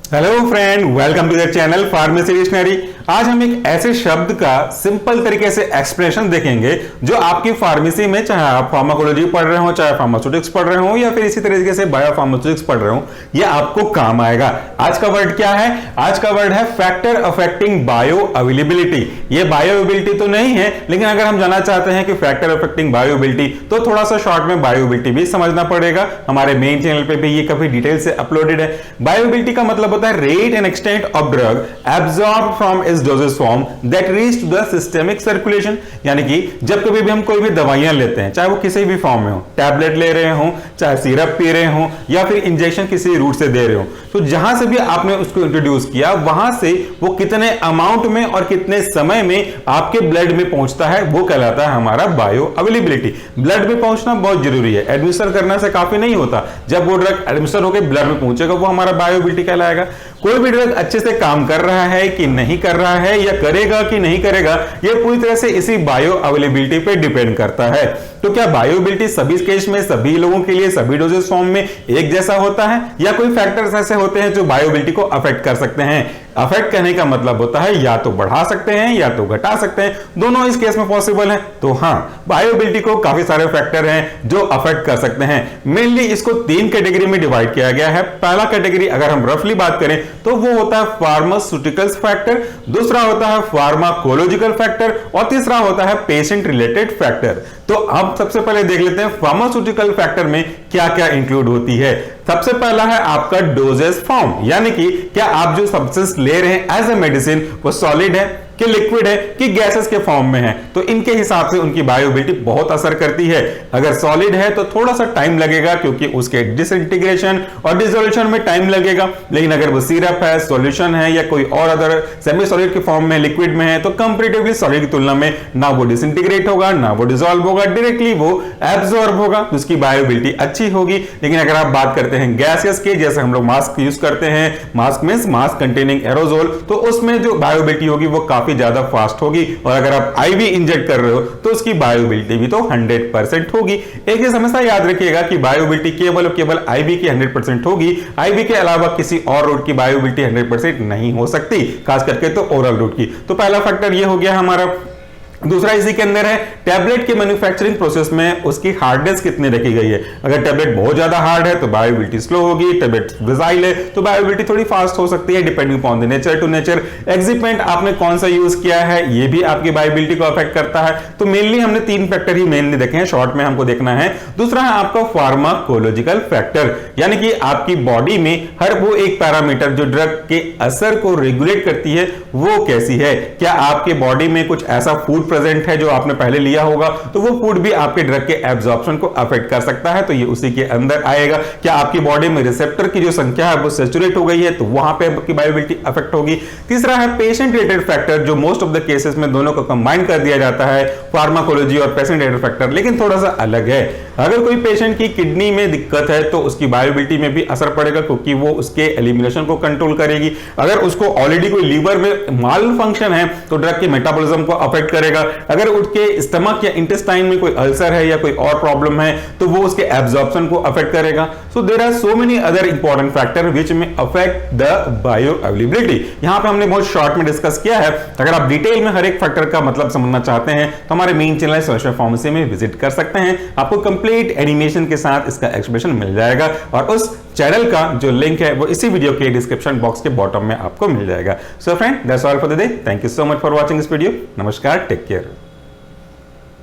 Hello friend, welcome to the channel pharmacy dictionary. आज हम एक ऐसे शब्द का सिंपल तरीके से एक्सप्रेशन देखेंगे जो आपकी फार्मेसी में, चाहे आप फार्माकोलॉजी पढ़ रहे हो, चाहे फार्मास्यूटिक्स पढ़ रहे हो या फिर इसी तरीके से बायोफार्मास्यूटिक्स पढ़ रहे हो, ये आपको काम आएगा। आज का वर्ड क्या है? आज का वर्ड है फैक्टर अफेक्टिंग बायो अवेलेबिलिटी। ये बायो अवेलेबिलिटी तो नहीं है, लेकिन अगर हम जानना चाहते हैं कि फैक्टर अफेक्टिंग बायो अवेलेबिलिटी, तो थोड़ा सा शॉर्ट में बायो अवेलेबिलिटी भी समझना पड़ेगा। हमारे मेन चैनल पे भी ये काफी डिटेल से अपलोडेड है। बायो अवेलेबिलिटी का मतलब rate and extent of drug absorbed from its dosage form that reach to the systemic circulation। यानी कि जब कभी भी हम कोई भी दवाइयां लेते हैं, चाहे वो किसी भी फॉर्म में हो, टैबलेट ले रहे हो, चाहे सिरप पी रहे हो या फिर इंजेक्शन किसी रूट से दे रहे हो, तो जहां से भी आपने उसको इंट्रोड्यूस किया वहां से वो कितने अमाउंट में और कितने समय में आपके ब्लड में पहुंचता है, वो कहलाता है हमारा बायो अवेलेबिलिटी। ब्लड में पहुंचना बहुत जरूरी है, एडमिनिस्टर करने से काफी नहीं होता। जब वो ड्रग एडमिनिस्टर होकर ब्लड में पहुंचेगा वो हमारा बायो अवेलेबिलिटी कहलाएगा। कोई भी ड्रग अच्छे से काम कर रहा है कि नहीं कर रहा है या करेगा कि नहीं करेगा, यह पूरी तरह से इसी बायो अवेलेबिलिटी पे डिपेंड करता है। तो क्या बायो अवेलेबिलिटी सभी केस में, सभी लोगों के लिए, सभी डोजेस फॉर्म में एक जैसा होता है, या कोई फैक्टर्स ऐसे होते हैं जो बायो अवेलेबिलिटी को अफेक्ट कर सकते हैं? अफेक्ट करने का मतलब होता है या तो बढ़ा सकते हैं या तो घटा सकते हैं, दोनों इस केस में पॉसिबल है। तो हाँ, बायो अवेलेबिलिटी को काफी सारे फैक्टर हैं जो अफेक्ट कर सकते हैं। मेनली इसको 3 कैटेगरी में डिवाइड किया गया है। पहला कैटेगरी अगर हम रफली बात करें तो वो होता है फार्मास्यूटिकल्स फैक्टर, दूसरा होता है फार्माकोलॉजिकल फैक्टर और तीसरा होता है पेशेंट रिलेटेड फैक्टर। तो अब सबसे पहले देख लेते हैं फार्मास्यूटिकल फैक्टर में क्या क्या इंक्लूड होती है। सबसे पहला है आपका डोजेस फॉर्म, यानी कि क्या आप जो सब्सटेंस ले रहे हैं एज ए मेडिसिन वो सॉलिड है कि लिक्विड है कि गैसेस के फॉर्म में है, तो इनके हिसाब से उनकी बायो अवेलेबिलिटी बहुत असर करती है। अगर सॉलिड है तो थोड़ा सा टाइम लगेगा क्योंकि उसके डिसइंटीग्रेशन और डिसोल्यूशन में टाइम लगेगा, लेकिन अगर वो सिरप है, सॉल्यूशन है या कोई और अदर सेमी सॉलिड के फॉर्म में, लिक्विड में है, तो कंपैरेटिवली सॉलिड की तुलना में ना वो डिसइंटीग्रेट होगा, ना वो डिसॉल्व होगा, डायरेक्टली वो एब्जॉर्ब होगा, तो उसकी बायो अवेलेबिलिटी अच्छी होगी। लेकिन अगर आप बात करते हैं गैसेस के, जैसे हम लोग मास्क यूज करते हैं, mask means mask containing aerosol, तो उसमें जो बायो अवेलेबिलिटी होगी वो काफी ज्यादा फास्ट होगी। और अगर आप आईवी इंजेक्ट कर रहे हो तो उसकी बायो अवेलेबिलिटी भी तो 100% होगी। एक ही समस्या याद रखिएगा कि बायो अवेलेबिलिटी केवल आईवी की 100% होगी, आईवी के अलावा किसी और रूट की बायो अवेलेबिलिटी 100% नहीं हो सकती, खास करके तो ओरल रूट की। तो पहला फैक्टर ये हो गया हमारा। दूसरा इसी के अंदर है टैबलेट के मैन्युफैक्चरिंग प्रोसेस में उसकी हार्डनेस कितनी रखी गई है। अगर टैबलेट बहुत ज्यादा हार्ड है तो बायो अवेलेबिलिटी स्लो होगी, टैबलेट फ्रेजाइल है तो बायो अवेलेबिलिटी थोड़ी फास्ट हो सकती है, depending upon the nature to nature. Excipient आपने कौन सा यूज किया है ये भी आपकी बायो अवेलेबिलिटी को अफेक्ट करता है। तो मेनली हमने 3 फैक्टर ही मेनली देखे हैं, शॉर्ट में हमको देखना है। दूसरा है आपका फार्माकोलॉजिकल फैक्टर, यानी कि आपकी बॉडी में हर वो एक पैरामीटर जो ड्रग के असर को रेगुलेट करती है वो कैसी है। क्या आपके बॉडी में कुछ ऐसा फूड प्रेजेंट है जो आपने पहले लिया होगा, तो वो फूड भी आपके ड्रग के एब्जॉर्प्शन को अफेक्ट कर सकता है, तो ये उसी के अंदर आएगा। क्या आपकी बॉडी में रिसेप्टर की जो संख्या है वो सैचुरेट हो गई है, तो वहां पे आपकी बायो अवेलेबिलिटी अफेक्ट होगी। तीसरा है पेशेंट रिलेटेड फैक्टर, जो मोस्ट ऑफ द केसेस में दोनों को कंबाइन कर दिया जाता है, फार्माकोलॉजी और पेशेंट रिलेटेड फैक्टर, लेकिन थोड़ा सा अलग है। अगर कोई पेशेंट की किडनी में दिक्कत है तो उसकी बायो अवेलेबिलिटी में भी असर पड़ेगा, क्योंकि वो उसके एलिमिनेशन को कंट्रोल करेगी। अगर उसको ऑलरेडी कोई लीवर में माल फंक्शन है तो ड्रग के मेटाबॉलिज्म को अफेक्ट करेगा। अगर उसके स्टमक या इंटेस्टाइन में कोई अल्सर है या कोई और प्रॉब्लम है तो वो उसके एब्जॉर्प्शन को अफेक्ट करेगा। So there are so many other important factor which में अफेक्ट द बायो अवेलेबिलिटी। यहां पे हमने बहुत शॉर्ट में डिस्कस किया है। अगर आप डिटेल में हर एक फैक्टर का मतलब समझना चाहते हैं तो हमारे मेन चैनल सोशल फार्मेसी में विजिट कर सकते हैं। आपको कंप्लीट एनिमेशन के साथ इसका एक्सप्लेनेशन मिल जाएगा और उस चैनल का जो लिंक है वो इसी वीडियो के डिस्क्रिप्शन बॉक्स के बॉटम में आपको मिल जाएगा। So friend, that's all for the day. Thank you so much for watching this video. नमस्कार, टेक केयर।